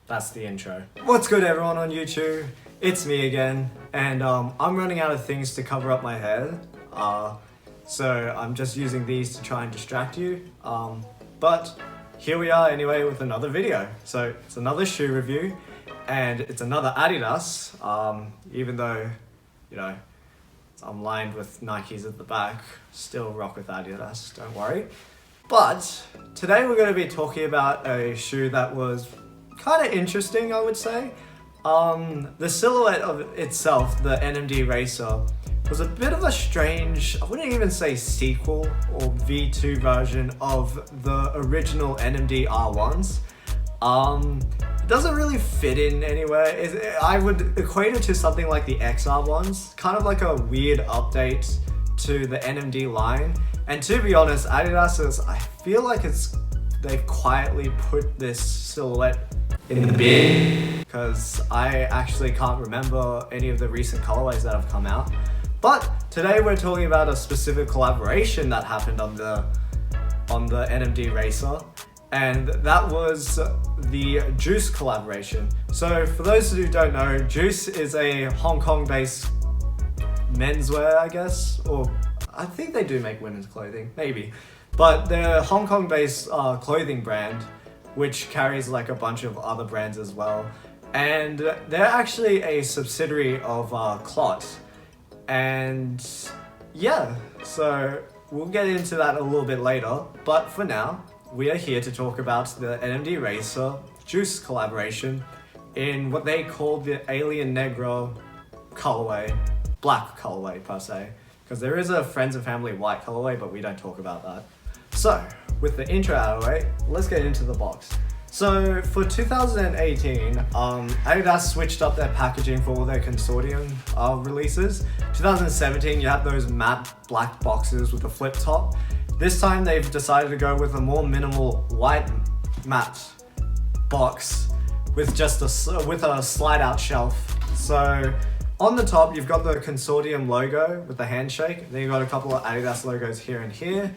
That's the intro. What's good everyone on YouTube? It's me again, and I'm running out of things to cover up my head. So I'm just using these to try and distract you. But here we are anyway with another video. So it's another shoe review, and it's another Adidas, even though, you know, I'm lined with Nikes at the back, still rock with Adidas, don't worry. But today we're going to be talking about a shoe that was kind of interesting, I would say. The silhouette of itself, the NMD Racer, was a bit of a strange, I wouldn't even say sequel or V2 version of the original NMD R1s. It doesn't really fit in anywhere. I would equate it to something like the XR1s, kind of like a weird update to the NMD line. And to be honest, Adidas I feel like they've quietly put this silhouette in the bin, because I actually can't remember any of the recent colorways that have come out. But today we're talking about a specific collaboration that happened on the NMD Racer, and that was the Juice collaboration. So for those who don't know, Juice is a Hong Kong-based menswear, I guess, or I think they do make women's clothing, maybe. But they're a Hong Kong-based clothing brand, which carries like a bunch of other brands as well. And they're actually a subsidiary of Clot. And yeah, so we'll get into that a little bit later. But for now, we are here to talk about the NMD Racer Juice collaboration in what they call the Alienegra colorway, black colorway per se. Because there is a Friends and Family white colorway, but we don't talk about that. So, with the intro out of the way, let's get into the box. So, for 2018, Adidas switched up their packaging for all their consortium releases. 2017, you had those matte black boxes with a flip top. This time, they've decided to go with a more minimal white matte box with just a slide-out shelf. So, on the top, you've got the consortium logo with the handshake. Then you've got a couple of Adidas logos here and here.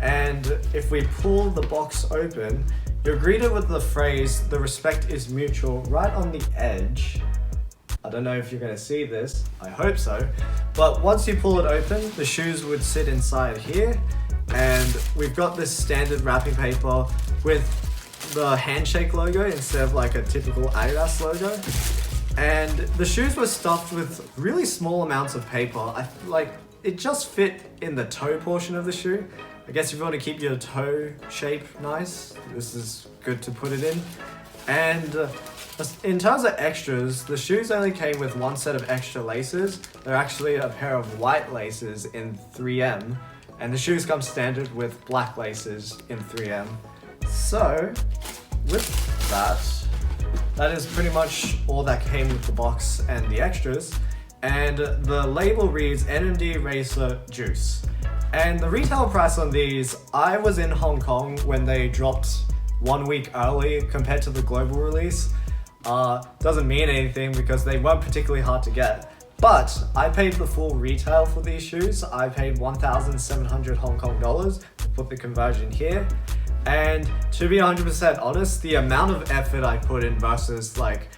And if we pull the box open, you're greeted with the phrase, "The respect is mutual," right on the edge. I don't know if you're going to see this. I hope so. But once you pull it open, the shoes would sit inside here. And we've got this standard wrapping paper with the handshake logo instead of like a typical Adidas logo. And the shoes were stuffed with really small amounts of paper. It just fit in the toe portion of the shoe. I guess if you want to keep your toe shape nice, this is good to put it in. And in terms of extras, the shoes only came with one set of extra laces. They're actually a pair of white laces in 3M, and the shoes come standard with black laces in 3M. So, with that is pretty much all that came with the box and the extras. And the label reads NMD Racer Juice. And the retail price on these, I was in Hong Kong when they dropped 1 week early compared to the global release. Doesn't mean anything because they weren't particularly hard to get. But I paid the full retail for these shoes. I paid 1,700 Hong Kong dollars to put the conversion here. And to be 100% honest, the amount of effort I put in versus like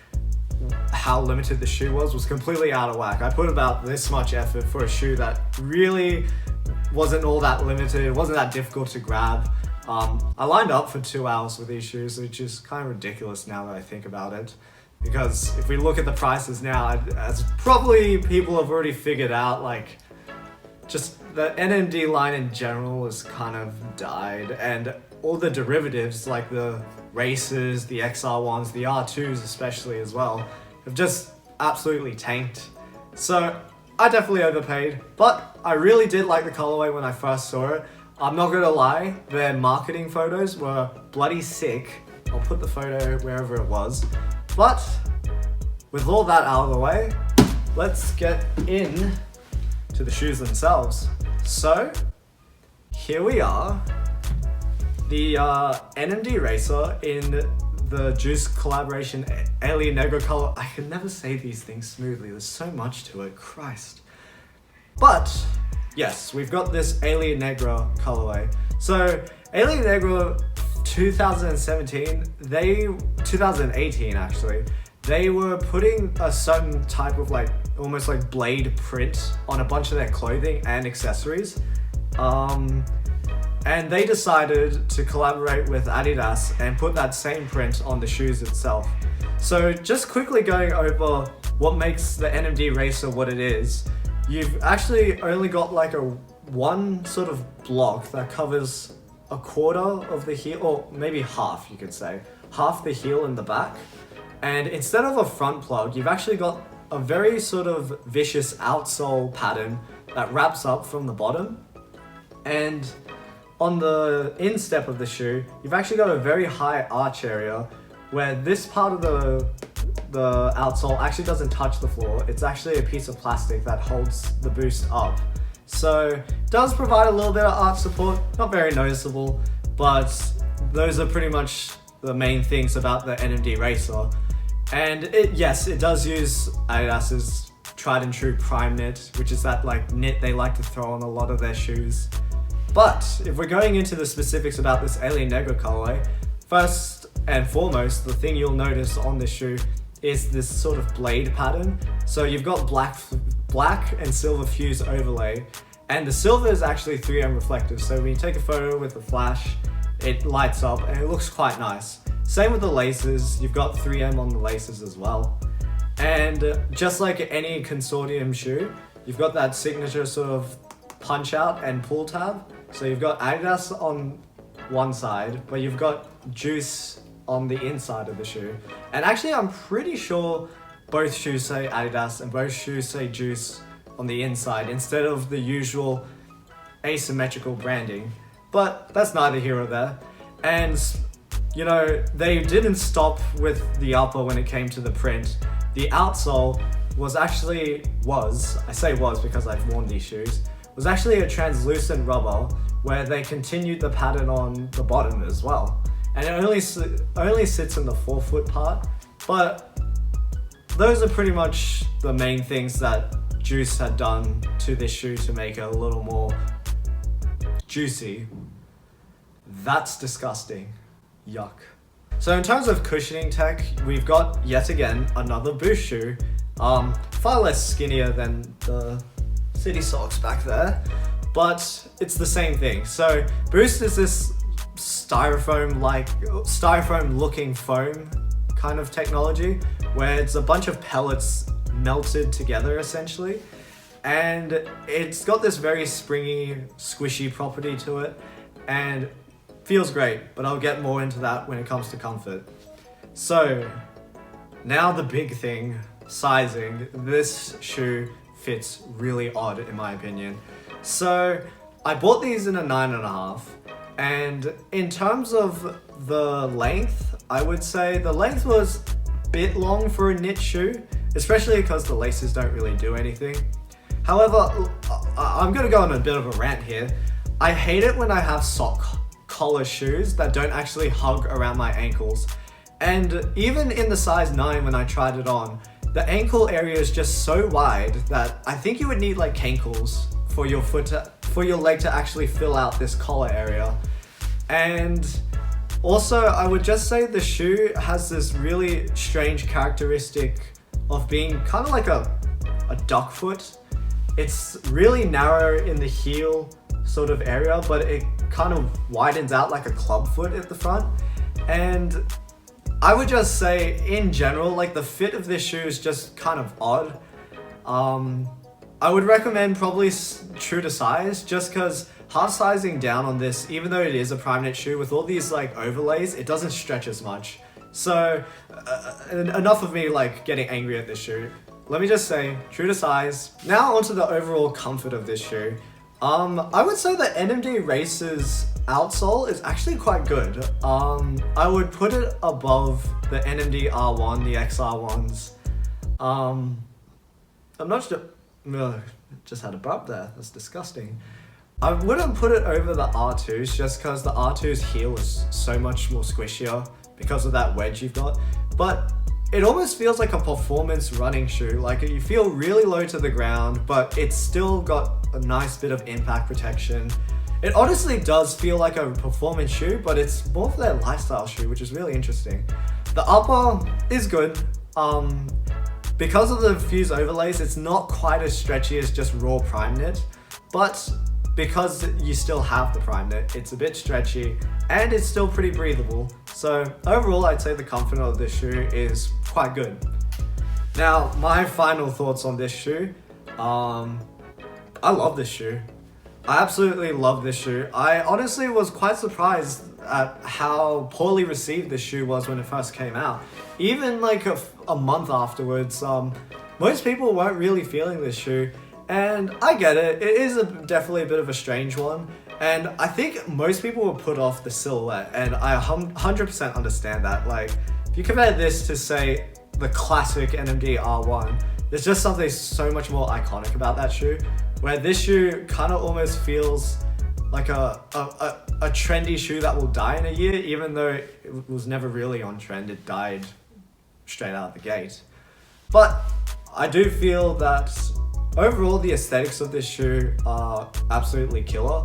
how limited the shoe was completely out of whack. I put about this much effort for a shoe that really wasn't all that limited. It wasn't that difficult to grab. I lined up for 2 hours with these shoes, which is kind of ridiculous now that I think about it. Because if we look at the prices now, as probably people have already figured out, like just the NMD line in general has kind of died, and all the derivatives like the Racers, the XR1s, the R2s especially as well, have just absolutely tanked. So I definitely overpaid, but I really did like the colorway when I first saw it. I'm not gonna lie, their marketing photos were bloody sick. I'll put the photo wherever it was. But with all that out of the way, let's get in to the shoes themselves. So here we are, the NMD Racer in the Juice collaboration Alienegra color. I can never say these things smoothly, there's so much to it, Christ. But yes, we've got this Alienegra colorway. So Alienegra, 2018 actually, they were putting a certain type of like, almost like blade print on a bunch of their clothing and accessories. And they decided to collaborate with Adidas and put that same print on the shoes itself. So just quickly going over what makes the NMD Racer what it is, you've actually only got like one sort of block that covers a quarter of the heel, or maybe half, you could say. Half the heel in the back. And instead of a front plug, you've actually got a very sort of vicious outsole pattern that wraps up from the bottom. And on the instep of the shoe, you've actually got a very high arch area where this part of the outsole actually doesn't touch the floor. It's actually a piece of plastic that holds the boost up. So it does provide a little bit of arch support, not very noticeable, but those are pretty much the main things about the NMD Racer. And yes, it does use Adidas's tried and true prime knit, which is that like knit they like to throw on a lot of their shoes. But if we're going into the specifics about this Alienegra colorway, first and foremost, the thing you'll notice on this shoe is this sort of blade pattern. So you've got black and silver fuse overlay, and the silver is actually 3M reflective. So when you take a photo with the flash, it lights up and it looks quite nice. Same with the laces, you've got 3M on the laces as well. And just like any consortium shoe, you've got that signature sort of punch out and pull tab. So you've got Adidas on one side, but you've got Juice on the inside of the shoe. And actually I'm pretty sure both shoes say Adidas and both shoes say Juice on the inside instead of the usual asymmetrical branding. But that's neither here or there. And you know, they didn't stop with the upper when it came to the print. The outsole I say was because I've worn these shoes, was actually a translucent rubber where they continued the pattern on the bottom as well. And it only sits in the forefoot part, but those are pretty much the main things that Juice had done to this shoe to make it a little more juicy. That's disgusting. Yuck. So in terms of cushioning tech, we've got yet again another Boost shoe, far less skinnier than the City Socks back there, but it's the same thing. So Boost is this styrofoam looking foam kind of technology where it's a bunch of pellets melted together essentially, and it's got this very springy, squishy property to it, and feels great, but I'll get more into that when it comes to comfort. So now the big thing, sizing. This shoe fits really odd in my opinion. So I bought these in a 9.5, and in terms of the length, I would say the length was a bit long for a knit shoe, especially because the laces don't really do anything. However, I'm gonna go on a bit of a rant here. I hate it when I have sock collar shoes that don't actually hug around my ankles. And even in the size 9 when I tried it on, the ankle area is just so wide that I think you would need like cankles for your leg to actually fill out this collar area. And also I would just say the shoe has this really strange characteristic of being kind of like a duck foot. It's really narrow in the heel sort of area, but it kind of widens out like a club foot at the front. And I would just say in general, like the fit of this shoe is just kind of odd. I would recommend probably true to size, just because hard sizing down on this, even though it is a prime knit shoe with all these like overlays, it doesn't stretch as much. So enough of me like getting angry at this shoe. Let me just say true to size. Now onto the overall comfort of this shoe. I would say that NMD Racer's outsole is actually quite good. I would put it above the NMD R1, the XR ones. I'm not sure. Just had a burp there. That's disgusting. I wouldn't put it over the R2s just because the R2's heel is so much more squishier because of that wedge you've got. But it almost feels like a performance running shoe. Like you feel really low to the ground, but it's still got a nice bit of impact protection. It honestly does feel like a performance shoe, but it's more for their lifestyle shoe, which is really interesting. The upper is good. Because of the fuse overlays, it's not quite as stretchy as just raw prime knit, but because you still have the prime knit, it's a bit stretchy and it's still pretty breathable. So overall, I'd say the comfort of this shoe is quite good. Now, my final thoughts on this shoe. I love this shoe. I absolutely love this shoe. I honestly was quite surprised at how poorly received this shoe was when it first came out. Even like a month afterwards, most people weren't really feeling this shoe. And I get it, it is definitely a bit of a strange one. And I think most people were put off the silhouette, and I 100% understand that. Like, if you compare this to, say, the classic NMD R1, there's just something so much more iconic about that shoe, where this shoe kind of almost feels like a trendy shoe that will die in a year, even though it was never really on trend, it died straight out of the gate. But I do feel that overall the aesthetics of this shoe are absolutely killer.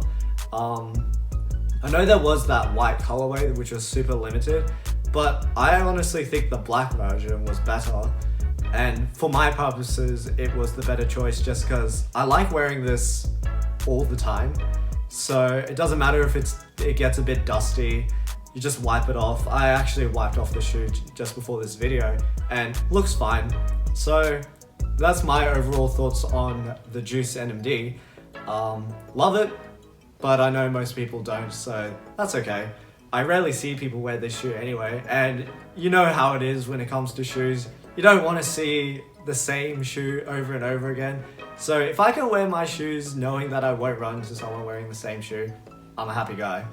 I know there was that white colorway which was super limited, but I honestly think the black version was better. And for my purposes, it was the better choice just because I like wearing this all the time. So it doesn't matter if it gets a bit dusty, you just wipe it off. I actually wiped off the shoe just before this video and looks fine. So that's my overall thoughts on the Juice NMD. Love it, but I know most people don't, so that's okay. I rarely see people wear this shoe anyway, and you know how it is when it comes to shoes. You don't want to see the same shoe over and over again. So if I can wear my shoes knowing that I won't run into someone wearing the same shoe, I'm a happy guy.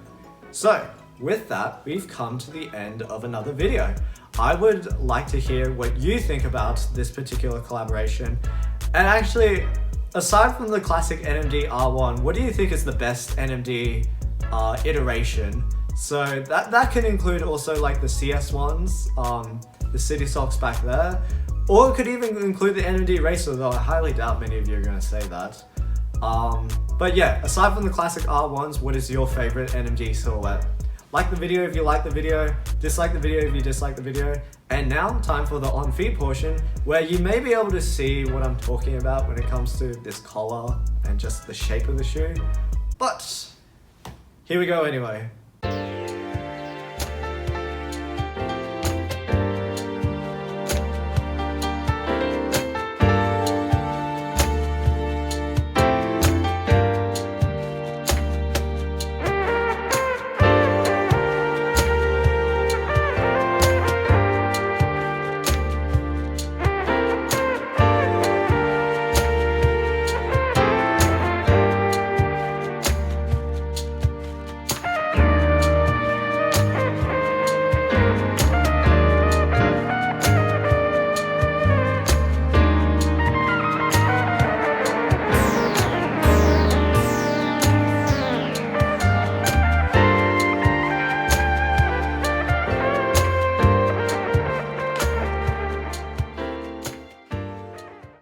So with that, we've come to the end of another video. I would like to hear what you think about this particular collaboration. And actually, aside from the classic NMD R1, what do you think is the best NMD iteration? So that can include also like the CS ones, the City Socks back there, or it could even include the NMD Racer, though I highly doubt many of you are going to say that. But yeah, aside from the classic R1s, what is your favorite NMD silhouette? Like the video if you like the video, dislike the video if you dislike the video. And now, time for the on-feet portion, where you may be able to see what I'm talking about when it comes to this collar and just the shape of the shoe. But here we go anyway.